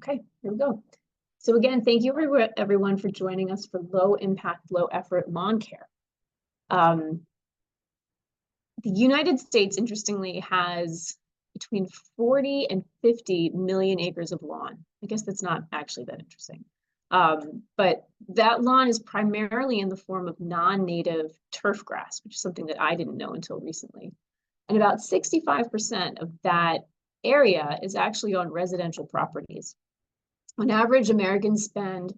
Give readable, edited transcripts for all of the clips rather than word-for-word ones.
Okay, here we go. So again, thank you everyone for joining us for low impact, low effort lawn care. The United States, interestingly, has between 40 and 50 million acres of lawn. I guess that's not actually that interesting. But that lawn is primarily in the form of non-native turf grass, which is something that I didn't know until recently. And about 65% of that area is actually on residential properties. On average, Americans spend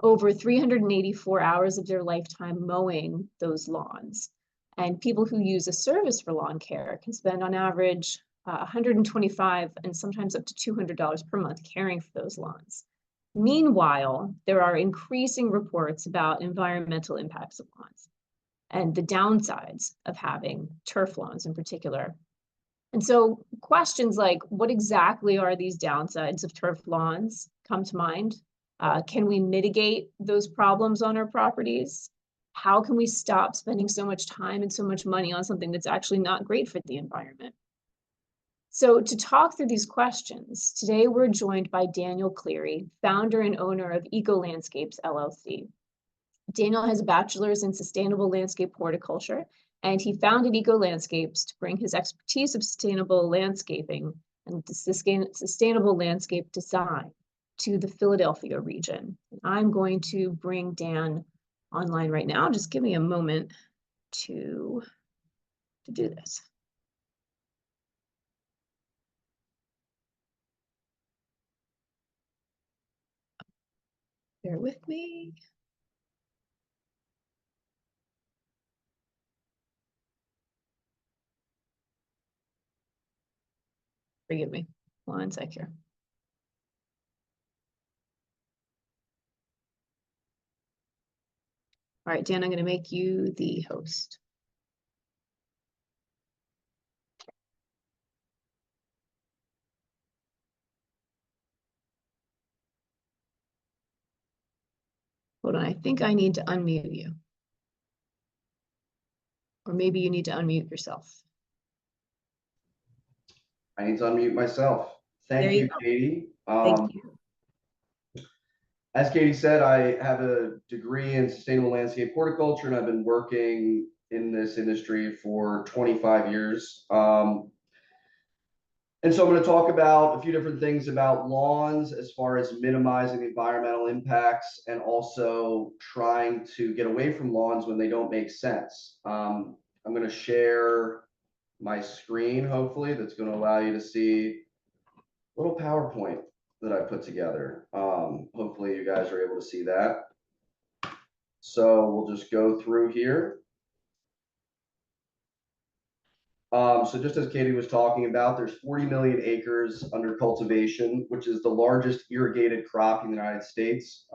over 384 hours of their lifetime mowing those lawns. And people who use a service for lawn care can spend on average $125 and sometimes up to $200 per month caring for those lawns. Meanwhile, there are increasing reports about environmental impacts of lawns and the downsides of having turf lawns in particular. And so questions like, what exactly are these downsides of turf lawns come to mind? Can we mitigate those problems on our properties? How can we stop spending so much time and so much money on something that's actually not great for the environment? So to talk through these questions, today we're joined by Daniel Cleary, founder and owner of Eco Landscapes, LLC. Daniel has a bachelor's in sustainable landscape horticulture, and he founded Eco Landscapes to bring his expertise of sustainable landscaping and sustainable landscape design to the Philadelphia region. And I'm going to bring Dan online right now. Just give me a moment to do this. Bear with me. Forgive me. One sec here. All right, Dan, I'm going to make you the host. Hold on, I think I need to unmute you. Or maybe you need to unmute yourself. I need to unmute myself. Thank you, Katie. Thank you. As Katie said, I have a degree in sustainable landscape horticulture, and I've been working in this industry for 25 years. And so I'm going to talk about a few different things about lawns as far as minimizing environmental impacts and also trying to get away from lawns when they don't make sense. I'm going to share my screen, hopefully, that's going to allow you to see a little PowerPoint that I put together. Hopefully you guys are able to see that. So we'll just go through here. So just as Katie was talking about, there's 40 million acres under cultivation, which is the largest irrigated crop in the United States.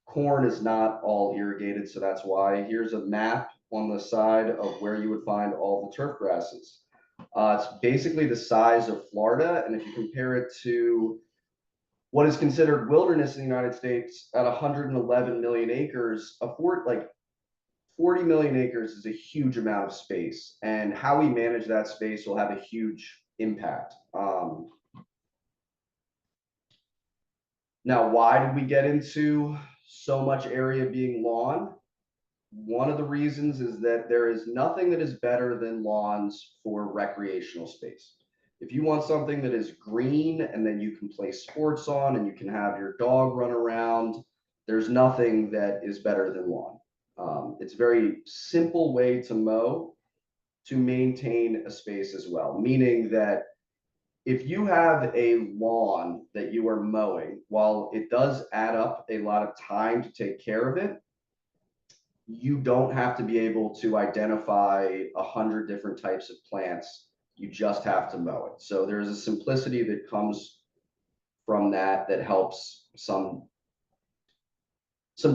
Corn is not all irrigated, so that's why. Here's a map on the side of where you would find all the turf grasses. It's basically the size of Florida, and if you compare it to what is considered wilderness in the United States at 111 million acres, 40 million acres is a huge amount of space, and how we manage that space will have a huge impact. Now, why did we get into so much area being lawn? One of the reasons is that there is nothing that is better than lawns for recreational space. If you want something that is green and then you can play sports on and you can have your dog run around, there's nothing that is better than lawn. It's a very simple way to mow to maintain a space as well, meaning that if you have a lawn that you are mowing, while it does add up a lot of time to take care of it, you don't have to be able to identify 100 different types of plants. You just have to mow it. So there's a simplicity that comes from that helps some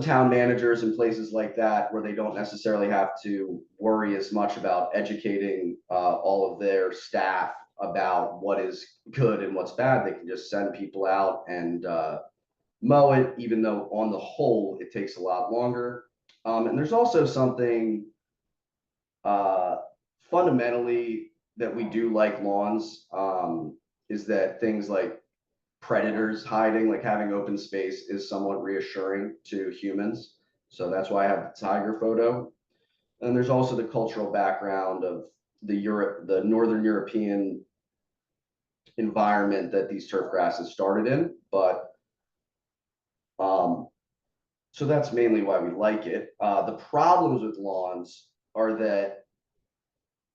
town managers and places like that, where they don't necessarily have to worry as much about educating all of their staff about what is good and what's bad. They can just send people out and mow it, even though on the whole it takes a lot longer. And there's also something fundamentally that we do like lawns, is that things like predators hiding, like having open space is somewhat reassuring to humans. So that's why I have the tiger photo. And there's also the cultural background of the Northern European environment that these turf grasses started in. But so that's mainly why we like it. The problems with lawns are that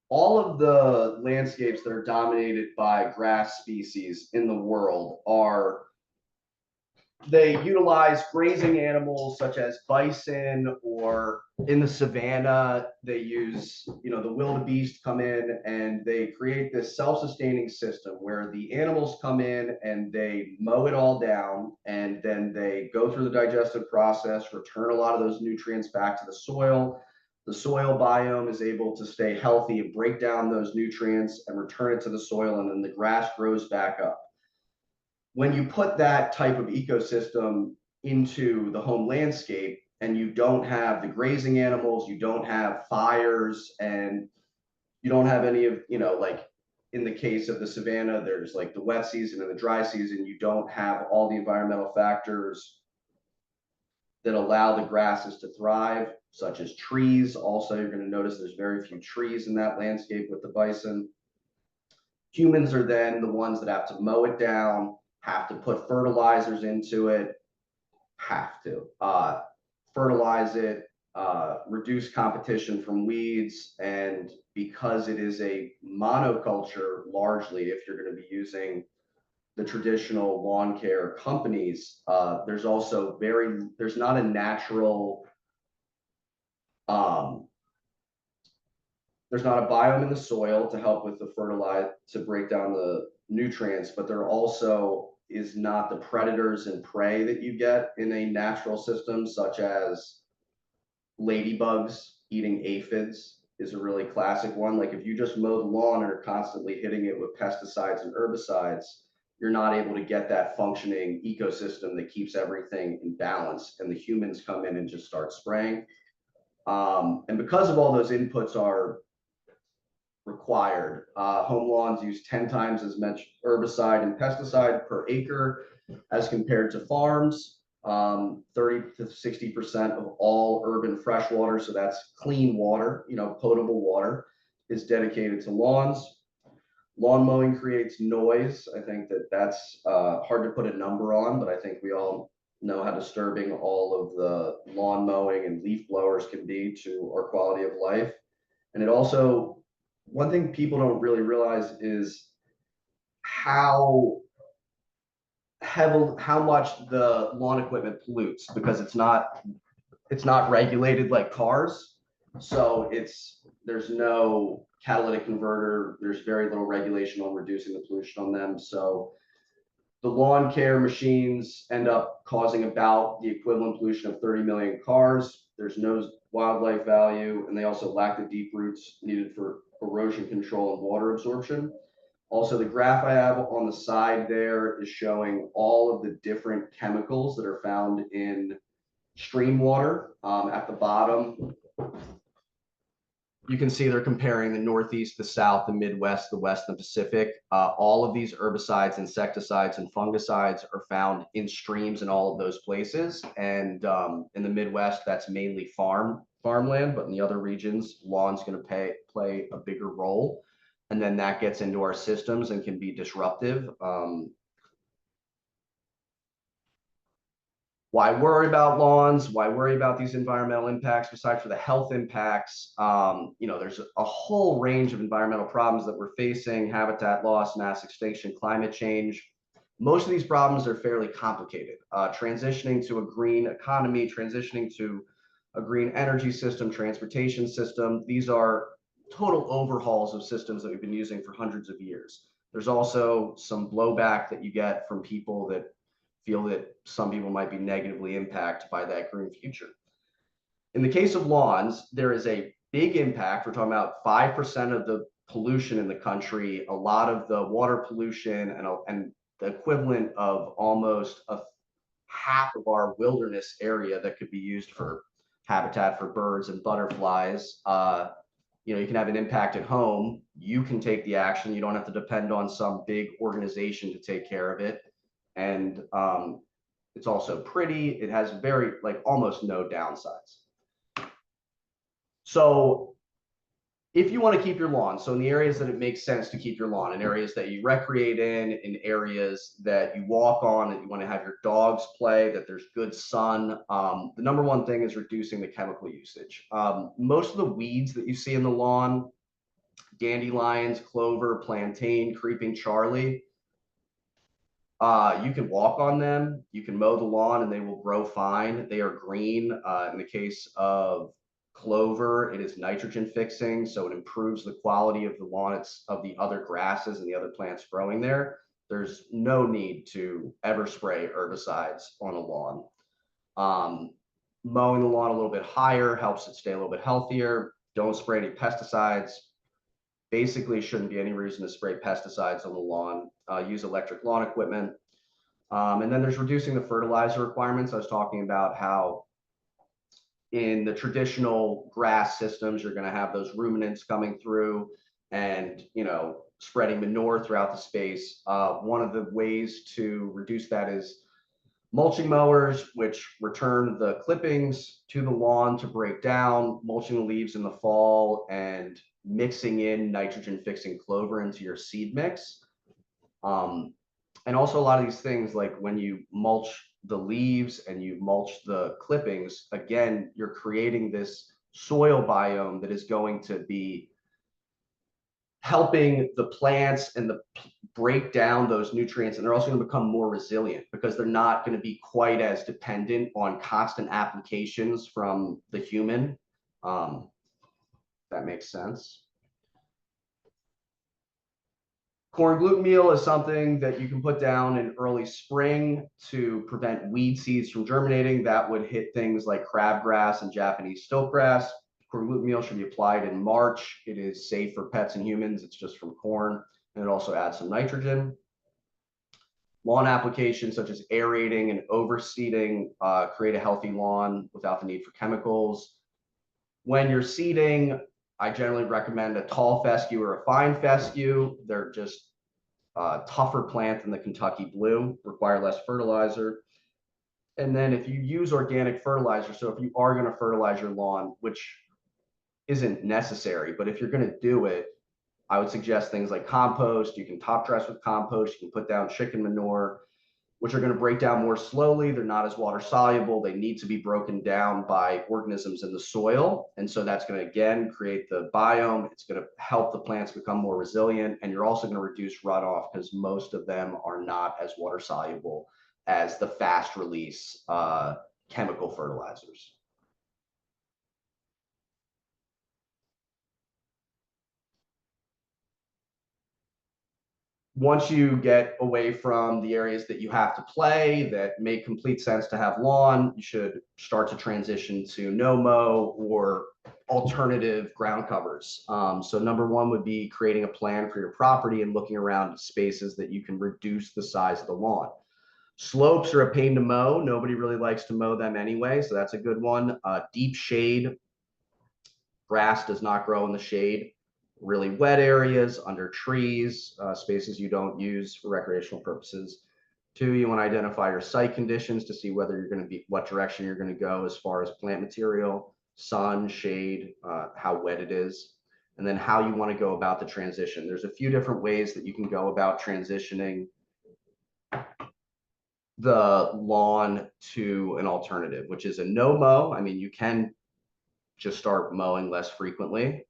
all of the landscapes that are dominated by grass species in the world are they utilize grazing animals such as bison, or in the savanna they use, the wildebeest come in and they create this self-sustaining system where the animals come in and they mow it all down, and then they go through the digestive process, return a lot of those nutrients back to the soil. The soil biome is able to stay healthy and break down those nutrients and return it to the soil, and then the grass grows back up. When you put that type of ecosystem into the home landscape and you don't have the grazing animals, you don't have fires, and you don't have any of, like in the case of the savanna, there's like the wet season and the dry season, you don't have all the environmental factors that allow the grasses to thrive, such as trees. Also, you're going to notice there's very few trees in that landscape with the bison. Humans are then the ones that have to mow it down, have to put fertilizers into it, have to fertilize it, reduce competition from weeds. And because it is a monoculture, largely, if you're going to be using the traditional lawn care companies, there's not a natural, there's not a biome in the soil to help with the fertilize, to break down the nutrients, but there also is not the predators and prey that you get in a natural system, such as ladybugs eating aphids is a really classic one. Like if you just mow the lawn and are constantly hitting it with pesticides and herbicides, you're not able to get that functioning ecosystem that keeps everything in balance, and the humans come in and just start spraying. And because of all those inputs are required. Home lawns use 10 times as much herbicide and pesticide per acre as compared to farms. 30 to 60% of all urban fresh water, so that's clean water, potable water, is dedicated to lawns. Lawn mowing creates noise. I think that's hard to put a number on, but I think we all know how disturbing all of the lawn mowing and leaf blowers can be to our quality of life. And it also, one thing people don't really realize is how much the lawn equipment pollutes, because it's not regulated like cars. So there's no catalytic converter. There's very little regulation on reducing the pollution on them. So the lawn care machines end up causing about the equivalent pollution of 30 million cars. There's no wildlife value, and they also lack the deep roots needed for erosion control and water absorption. Also, the graph I have on the side there is showing all of the different chemicals that are found in stream water. At the bottom, you can see they're comparing the Northeast, the South, the Midwest, the West, and the Pacific. All of these herbicides, insecticides, and fungicides are found in streams in all of those places. And in the Midwest, that's mainly farmland, but in the other regions, lawn's going to play a bigger role. And then that gets into our systems and can be disruptive. Why worry about lawns? Why worry about these environmental impacts besides for the health impacts? There's a whole range of environmental problems that we're facing: habitat loss, mass extinction, climate change. Most of these problems are fairly complicated. Transitioning to a green economy, transitioning to a green energy system, transportation system, these are total overhauls of systems that we've been using for hundreds of years. There's also some blowback that you get from people that feel that some people might be negatively impacted by that green future. In the case of lawns, there is a big impact. We're talking about 5% of the pollution in the country, a lot of the water pollution, and the equivalent of almost half of our wilderness area that could be used for habitat for birds and butterflies. You can have an impact at home. You can take the action. You don't have to depend on some big organization to take care of it. and it's also pretty. It has very, like, almost no downsides. So if you want to keep your lawn, so in the areas that it makes sense to keep your lawn, in areas that you recreate in areas that you walk on, that you want to have your dogs play, that there's good sun, the number one thing is reducing the chemical usage. Most of the weeds that you see in the lawn, dandelions, clover, plantain, creeping Charlie, you can walk on them, you can mow the lawn, and they will grow fine. They are green. In the case of clover, it is nitrogen fixing, so it improves the quality of the lawn, it's of the other grasses and the other plants growing there. There's no need to ever spray herbicides on a lawn. Mowing the lawn a little bit higher helps it stay a little bit healthier. Don't spray any pesticides. Basically, shouldn't be any reason to spray pesticides on the lawn. Use electric lawn equipment. And then there's reducing the fertilizer requirements. I was talking about how in the traditional grass systems, you're going to have those ruminants coming through and, you know, spreading manure throughout the space. One of the ways to reduce that is mulching mowers, which return the clippings to the lawn to break down, mulching the leaves in the fall, and mixing in nitrogen fixing clover into your seed mix. And also a lot of these things, like when you mulch the leaves and you mulch the clippings, again, you're creating this soil biome that is going to be helping the plants and break down those nutrients, and they're also going to become more resilient because they're not going to be quite as dependent on constant applications from the human. That makes sense. Corn gluten meal is something that you can put down in early spring to prevent weed seeds from germinating. That would hit things like crabgrass and Japanese stiltgrass. Corn gluten meal should be applied in March. It is safe for pets and humans. It's just from corn, and it also adds some nitrogen. Lawn applications such as aerating and overseeding create a healthy lawn without the need for chemicals. When you're seeding, I generally recommend a tall fescue or a fine fescue. They're just tougher plant than the Kentucky blue, require less fertilizer. And then if you use organic fertilizer, so if you are going to fertilize your lawn, which isn't necessary, but if you're going to do it, I would suggest things like compost. You can top dress with compost. You can put down chicken manure, which are going to break down more slowly. They're not as water soluble. They need to be broken down by organisms in the soil. And so that's going to, again, create the biome. It's going to help the plants become more resilient. And you're also going to reduce runoff because most of them are not as water soluble as the fast release chemical fertilizers. Once you get away from the areas that you have to play that make complete sense to have lawn, you should start to transition to no mow or alternative ground covers. So number one would be creating a plan for your property and looking around spaces that you can reduce the size of the lawn. Slopes are a pain to mow. Nobody really likes to mow them anyway, so that's a good one. Deep shade. Grass does not grow in the shade. Really wet areas, under trees, spaces you don't use for recreational purposes. Two, you want to identify your site conditions to see whether you're going to be, what direction you're going to go as far as plant material, sun, shade, how wet it is, and then how you want to go about the transition. There's a few different ways that you can go about transitioning the lawn to an alternative, which is a no mow. I mean, you can just start mowing less frequently.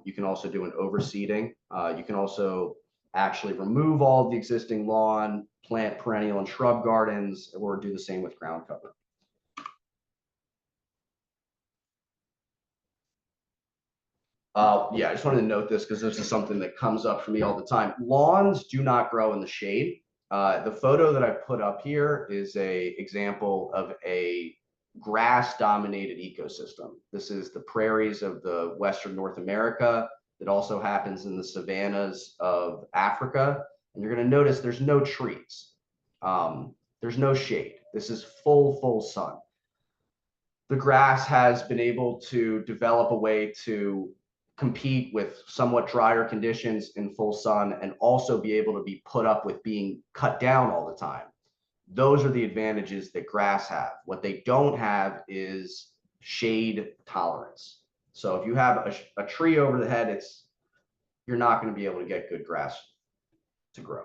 You can also do an overseeding. You can also actually remove all of the existing lawn, plant perennial and shrub gardens, or do the same with ground cover. Yeah, I just wanted to note this because this is something that comes up for me all the time. Lawns do not grow in the shade. The photo that I put up here is a example of a grass dominated ecosystem. This is the prairies of the Western North America. It also happens in the savannas of Africa. And you're going to notice there's no trees. There's no shade. This is full sun. The grass has been able to develop a way to compete with somewhat drier conditions in full sun and also be able to be put up with being cut down all the time. Those are the advantages that grass have. What they don't have is shade tolerance. So if you have a tree over the head, you're not going to be able to get good grass to grow.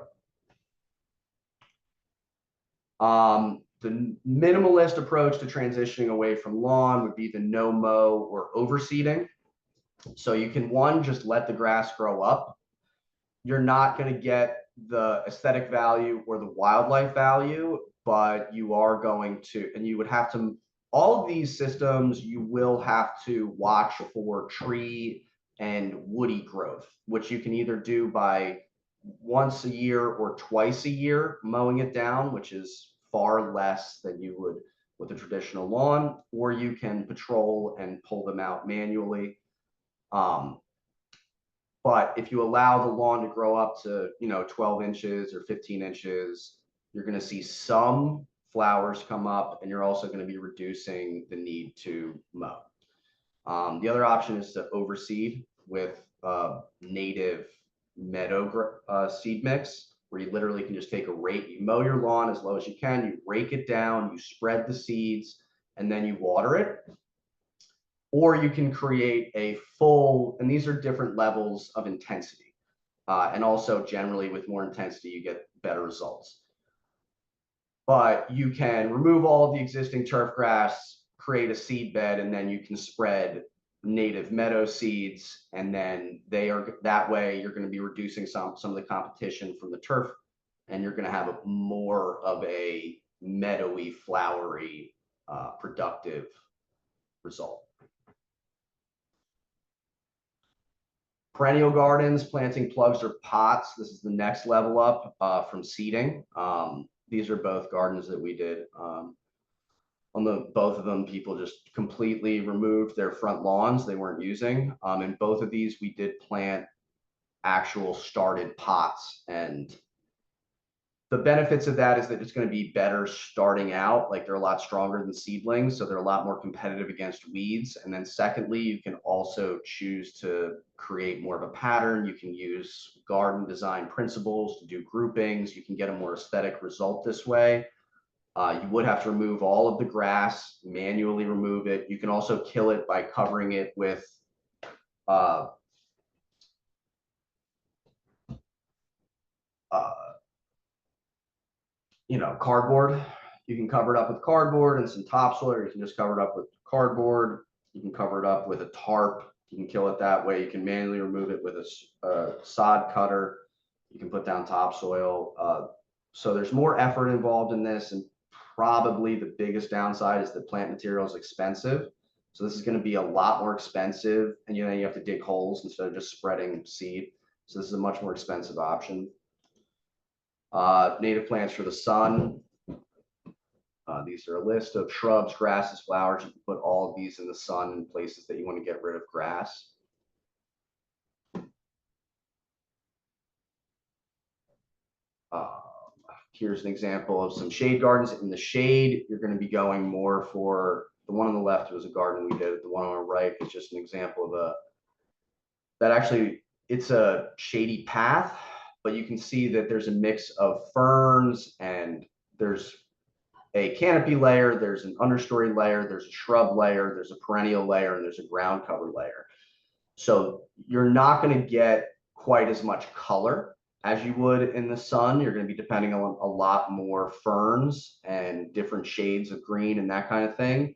The minimalist approach to transitioning away from lawn would be the no mow or overseeding. So you can, one, just let the grass grow up. You're not going to get the aesthetic value or the wildlife value, but you are going to, and you would have to, all of these systems, you will have to watch for tree and woody growth, which you can either do by once a year or twice a year mowing it down, which is far less than you would with a traditional lawn, or you can patrol and pull them out manually. But if you allow the lawn to grow up to, 12 inches or 15 inches, you're going to see some flowers come up, and you're also going to be reducing the need to mow. The other option is to overseed with native meadow seed mix, where you literally can just take a rake, you mow your lawn as low as you can, you rake it down, you spread the seeds, and then you water it. Or you can create a full, and these are different levels of intensity. And also generally with more intensity, you get better results. But you can remove all of the existing turf grass, create a seed bed, and then you can spread native meadow seeds. And then that way you're going to be reducing some of the competition from the turf, and you're going to have more of a meadowy, flowery, productive result. Perennial gardens, planting plugs or pots. This is the next level up from seeding. These are both gardens that we did. On both of them, people just completely removed their front lawns they weren't using. In both of these, we did plant actual started pots, and the benefits of that is that it's going to be better starting out. Like, they're a lot stronger than seedlings, so they're a lot more competitive against weeds. And then secondly, you can also choose to create more of a pattern. You can use garden design principles to do groupings. You can get a more aesthetic result this way. You would have to remove all of the grass, manually remove it. You can also kill it by covering it with cardboard. You can cover it up with cardboard and some topsoil, or you can just cover it up with cardboard. You can cover it up with a tarp. You can kill it that way. You can manually remove it with a sod cutter. You can put down topsoil. So there's more effort involved in this, and probably the biggest downside is that plant material is expensive. So this is going to be a lot more expensive, and you have to dig holes instead of just spreading seed. So this is a much more expensive option. Native plants for the sun. These are a list of shrubs, grasses, flowers. You can put all of these in the sun in places that you want to get rid of grass. Here's an example of some shade gardens. In the shade, you're going to be going more for, the one on the left was a garden we did. The one on the right is just an example of it's a shady path, but you can see that there's a mix of ferns, and there's a canopy layer, there's an understory layer, there's a shrub layer, there's a perennial layer, and there's a ground cover layer. So you're not going to get quite as much color as you would in the sun. You're going to be depending on a lot more ferns and different shades of green and that kind of thing.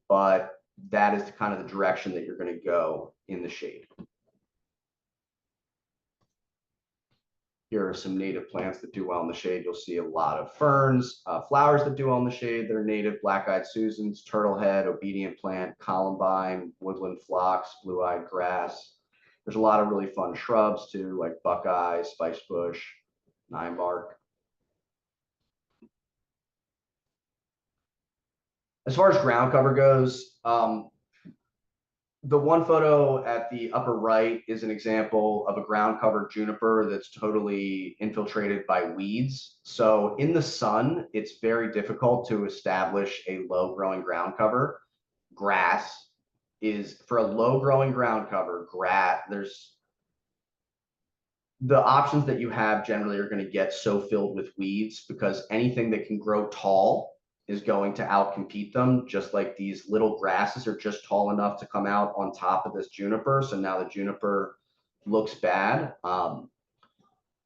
But that is kind of the direction that you're going to go in the shade. Here are some native plants that do well in the shade. You'll see a lot of ferns, flowers that do well in the shade. They're native: black-eyed Susans, turtlehead, obedient plant, columbine, woodland phlox, blue-eyed grass. There's a lot of really fun shrubs too, like buckeye, spicebush, ninebark. As far as ground cover goes, the one photo at the upper right is an example of a ground cover juniper that's totally infiltrated by weeds. So in the sun, it's very difficult to establish a low growing ground cover. Grass is, for a low growing ground cover, the options that you have generally are going to get so filled with weeds because anything that can grow tall is going to outcompete them, just like these little grasses are just tall enough to come out on top of this juniper. So now the juniper looks bad.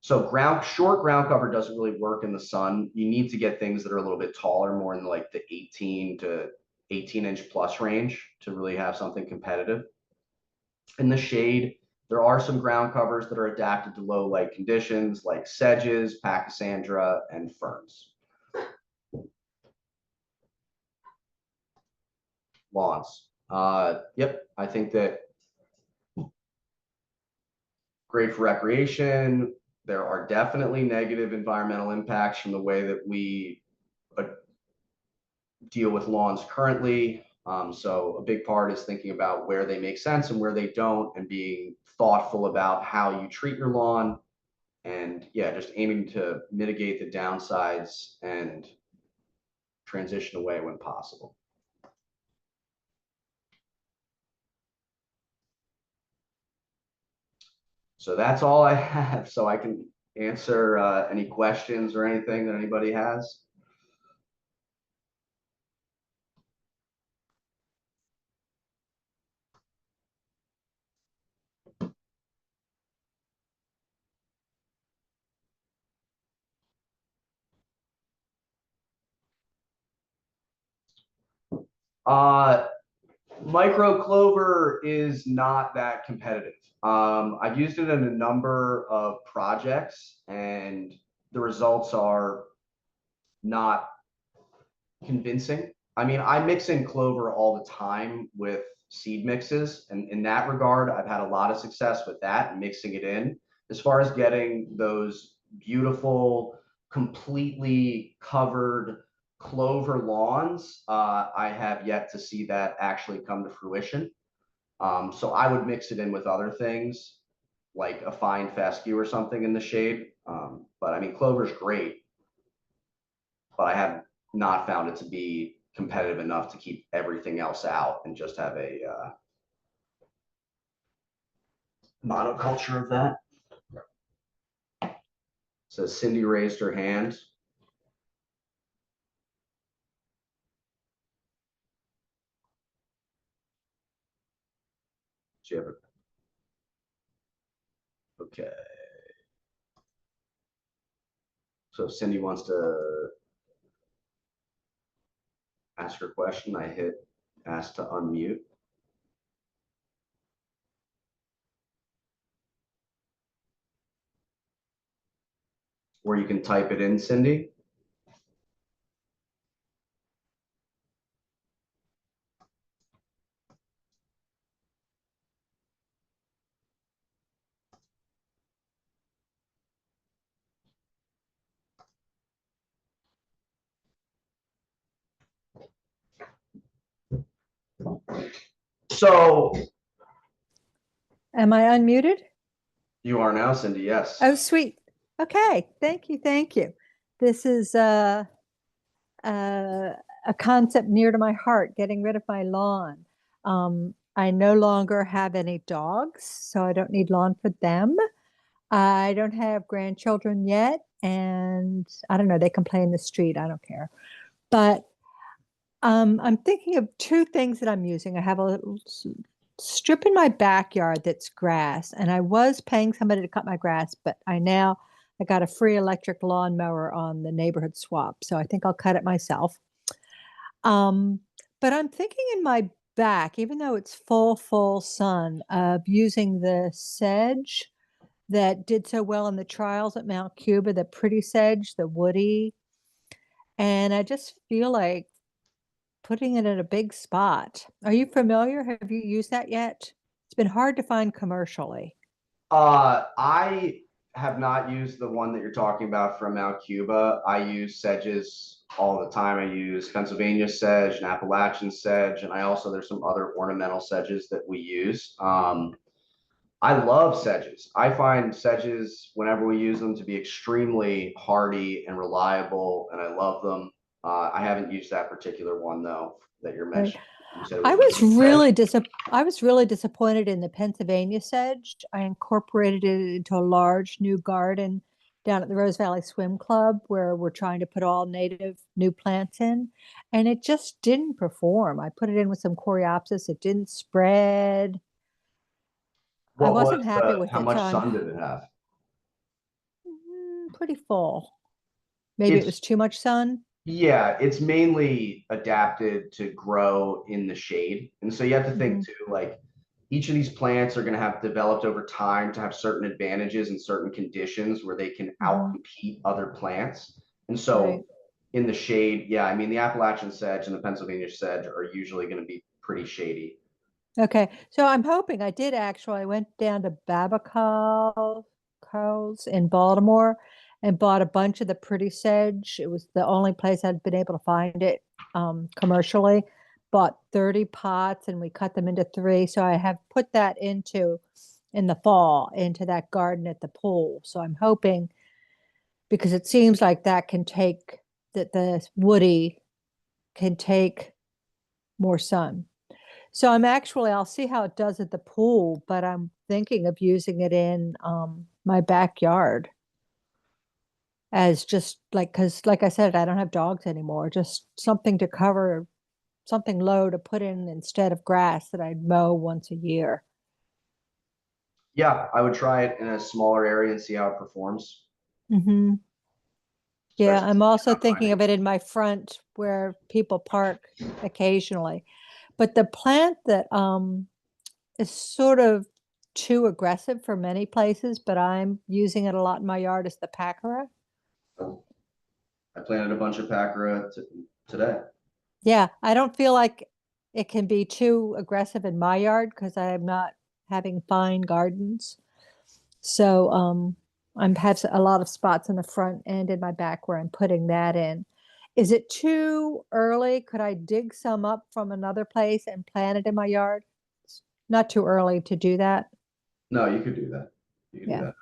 So short ground cover doesn't really work in the sun. You need to get things that are a little bit taller, more in like the 18 to 18-inch plus range to really have something competitive. In the shade, there are some ground covers that are adapted to low light conditions like sedges, pachysandra, and ferns. Lawns. Yep, I think that great for recreation. There are definitely negative environmental impacts from the way that we deal with lawns currently. So a big part is thinking about where they make sense and where they don't, and being thoughtful about how you treat your lawn. And yeah, just aiming to mitigate the downsides and transition away when possible. So that's all I have. So I can answer any questions or anything that anybody has. Micro clover is not that competitive. I've used it in a number of projects, and the results are not convincing. I mean, I mix in clover all the time with seed mixes, and in that regard, I've had a lot of success with that and mixing it in. As far as getting those beautiful, completely covered clover lawns, I have yet to see that actually come to fruition. So I would mix it in with other things, like a fine fescue or something in the shade. But I mean, clover's great, but I have not found it to be competitive enough to keep everything else out and just have a monoculture of that. So Cindy raised her hand. She have a, okay. So if Cindy wants to ask her question, I hit ask to unmute. Or you can type it in, Cindy. So Am I unmuted? you are now, Cindy, yes. Oh, sweet. Okay, thank you, thank you. This is a concept near to my heart, getting rid of my lawn. I no longer have any dogs, so I don't need lawn for them. I don't have grandchildren yet, and I don't know, they can play in the street, I don't care. But I'm thinking of two things that I'm using. I have a little strip in my backyard that's grass, and I was paying somebody to cut my grass, but I got a free electric lawnmower on the neighborhood swap, so I think I'll cut it myself. But I'm thinking in my back, even though it's full sun, of using the sedge that did so well in the trials at Mount Cuba, the pretty sedge, the woody. And I just feel like putting it in a big spot. Are you familiar? Have you used that yet? It's been hard to find commercially. I have not used the one that you're talking about from Mount Cuba. I use sedges all the time. I use Pennsylvania sedge and Appalachian sedge, and there's some other ornamental sedges that we use. I love sedges. I find sedges, whenever we use them, to be extremely hardy and reliable, and I love them. I haven't used that particular one though, that you're Right. mentioning. You said it I was was red? really disappointed in the Pennsylvania sedge. I incorporated it into a large new garden down at the Rose Valley Swim Club where we're trying to put all native new plants in, and it just didn't perform. I put it in with some coreopsis, it didn't spread. I What was wasn't happy with how it, so much I'm sun did it have? pretty full. Maybe it It's was too much sun. Yeah, it's mainly adapted to grow in the shade. And so you have to think Hmm. too, like each of these plants are going to have developed over time to have certain advantages in certain conditions where they can Hmm. outcompete other plants. And Right. so in the shade, yeah, I mean, the Appalachian sedge and the Pennsylvania sedge are usually going to be pretty shady. Okay, so I'm hoping I did actually. I went down to Babaco's in Baltimore and bought a bunch of the pretty sedge. It was the only place I'd been able to find it commercially. Bought 30 pots and we cut them into three. So I have put that into in the fall into that garden at the pool. So I'm hoping because it seems like that can take that the woody can take more sun. So I'll see how it does at the pool, but I'm thinking of using it in my backyard as just like, because like I said, I don't have dogs anymore, just something to cover, something low to put in instead of grass that I'd mow once a year. Yeah, I would try it in a smaller area and see how it performs, Hmm. Yeah, especially I'm since also you're not thinking finding. of it in my front where people park occasionally. But the plant that is sort of too aggressive for many places, but I'm using it a lot in my yard is the pacra. I planted a bunch of Pacra today. Yeah, I don't feel like it can be too aggressive in my yard because I'm not having fine gardens. So I'm have a lot of spots in the front and in my back where I'm putting that in. Is it too early? Could I dig some up from another place and plant it in my yard? It's not too early to do that. No, you could do that. You could do Yeah. that.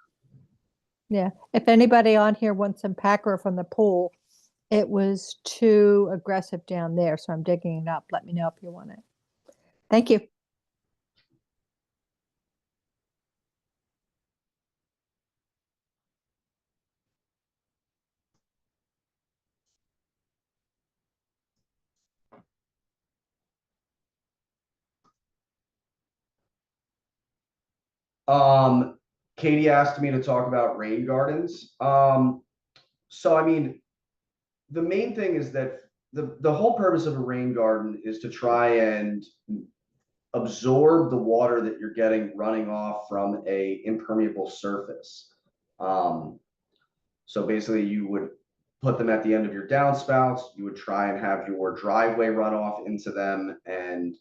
Yeah. If anybody on here wants some packer from the pool, it was too aggressive down there, so I'm digging it up. Let me know if you want it. Thank you. Um, Katie asked me to talk about rain gardens. So I mean, the main thing is that the whole purpose of a rain garden is to try and absorb the water that you're getting running off from a impermeable surface. Um, so basically you would put them at the end of your downspouts. You would try and have your driveway run off into them. And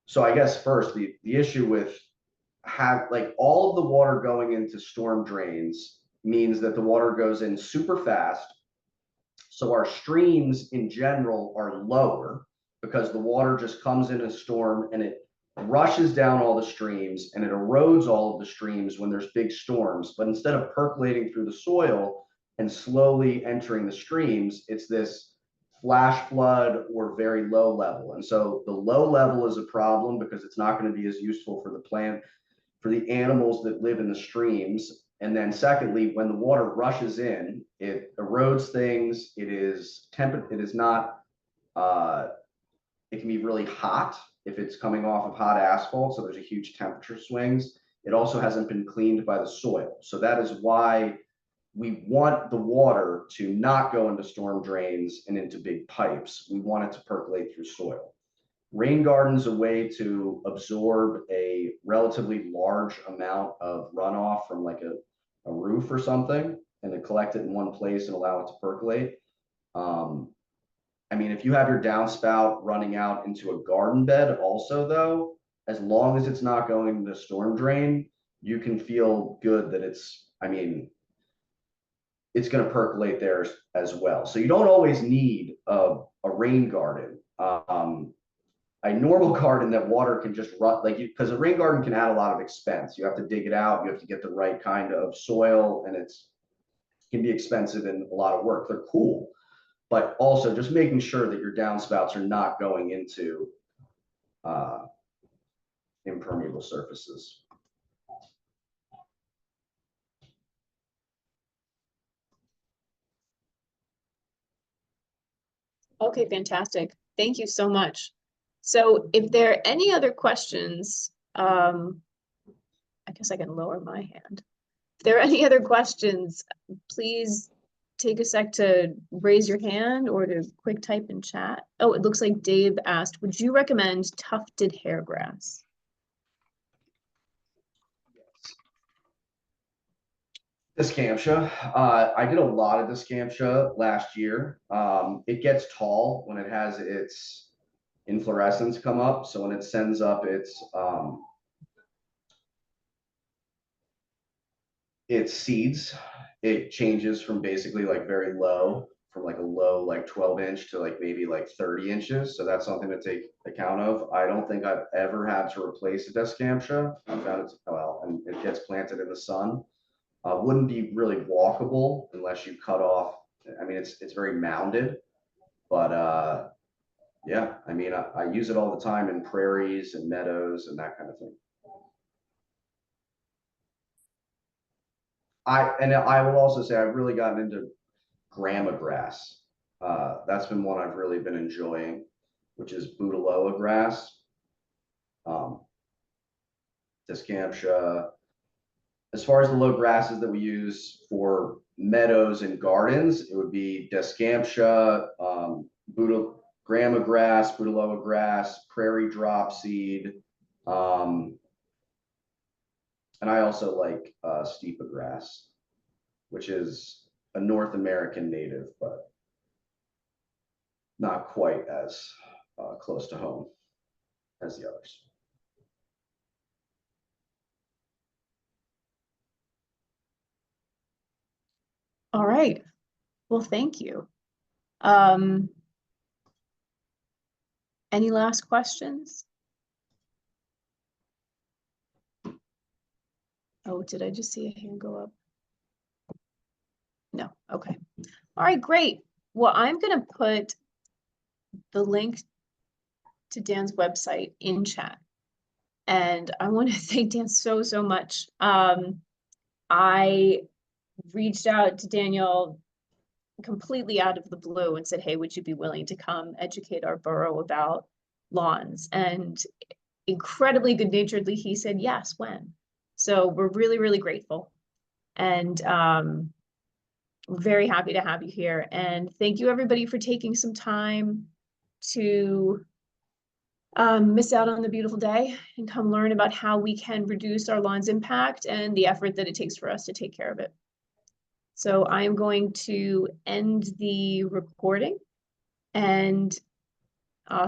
so I guess first the issue with have like all of the water going into storm drains means that the water goes in super fast. So our streams in general are lower because the water just comes in a storm and it rushes down all the streams and it erodes all of the streams when there's big storms. But instead of percolating through the soil and slowly entering the streams, it's this flash flood or very low level. And so the low level is a problem because it's not going to be as useful for the plant, for the animals that live in the streams. And then secondly, when the water rushes in, it erodes things. It is not, it can be really hot if it's coming off of hot asphalt. So there's a huge temperature swings. It also hasn't been cleaned by the soil. So that is why we want the water to not go into storm drains and into big pipes. We want it to percolate through soil. Rain garden's a way to absorb a relatively large amount of runoff from like a roof or something and to collect it in one place and allow it to percolate. Um, I mean, if you have your downspout running out into a garden bed also though, as long as it's not going to storm drain, you can feel good that I mean, it's going to percolate there as well. So you don't always need a rain garden. A normal garden that water can just run like you, because a rain garden can add a lot of expense. You have to dig it out, you have to get the right kind of soil, and can be expensive and a lot of work. They're cool, but also just making sure that your downspouts are not going into impermeable surfaces. Okay, fantastic. Thank you so much. So if there are any other questions, I guess I can lower my hand. If there are any other questions, please take a sec to raise your hand or to quick type in chat. Oh, it looks like Dave asked, would you recommend tufted hair grass? Discamptia. I did a lot of Discamptia last year. It gets tall when it has its inflorescence come up. So when it sends up its seeds, it changes from basically like very low, from like a low like 12-inch to like maybe like 30 inches. So that's something to take account of. I don't think I've ever had to replace a Discamptia. I found it well, and it gets planted in the sun. Wouldn't be really walkable unless you cut off. I mean, it's very mounded, but yeah, I mean, I use it all the time in prairies and meadows and that kind of thing. I will also say I've really gotten into grama grass. That's been one I've really been enjoying, which is Butaloa grass, Discamptia. As far as the low grasses that we use for meadows and gardens, it would be Discamptia, grama grass, Butaloa grass, prairie dropseed, and I also like Stipa grass, which is a North American native, but not quite as close to home as the others. All right. Well, thank you. Any last questions? Oh, did I just see a hand go up? No. Okay. All right, great. Well, I'm going to put the link to Dan's website in chat. And I want to thank Dan so much. I reached out to Daniel completely out of the blue and said, hey, would you be willing to come educate our borough about lawns? And incredibly good-naturedly, he said, yes, when? So we're really grateful. And we're very happy to have you here. And thank you everybody for taking some time to miss out on the beautiful day and come learn about how we can reduce our lawn's impact and the effort that it takes for us to take care of it. So I am going to end the recording and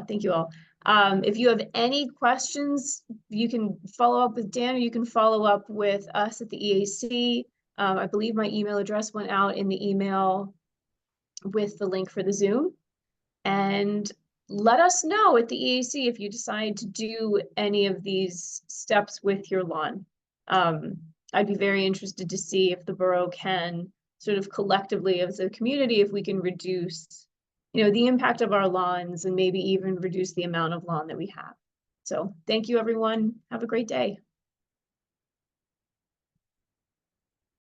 thank you all. If you have any questions, you can follow up with Dan or you can follow up with us at the EAC. I believe my email address went out in the email with the link for the Zoom. And let us know at the EAC if you decide to do any of these steps with your lawn. I'd be very interested to see if the borough can sort of collectively as a community, if we can reduce, you know, the impact of our lawns and maybe even reduce the amount of lawn that we have. So thank you, everyone. Have a great day.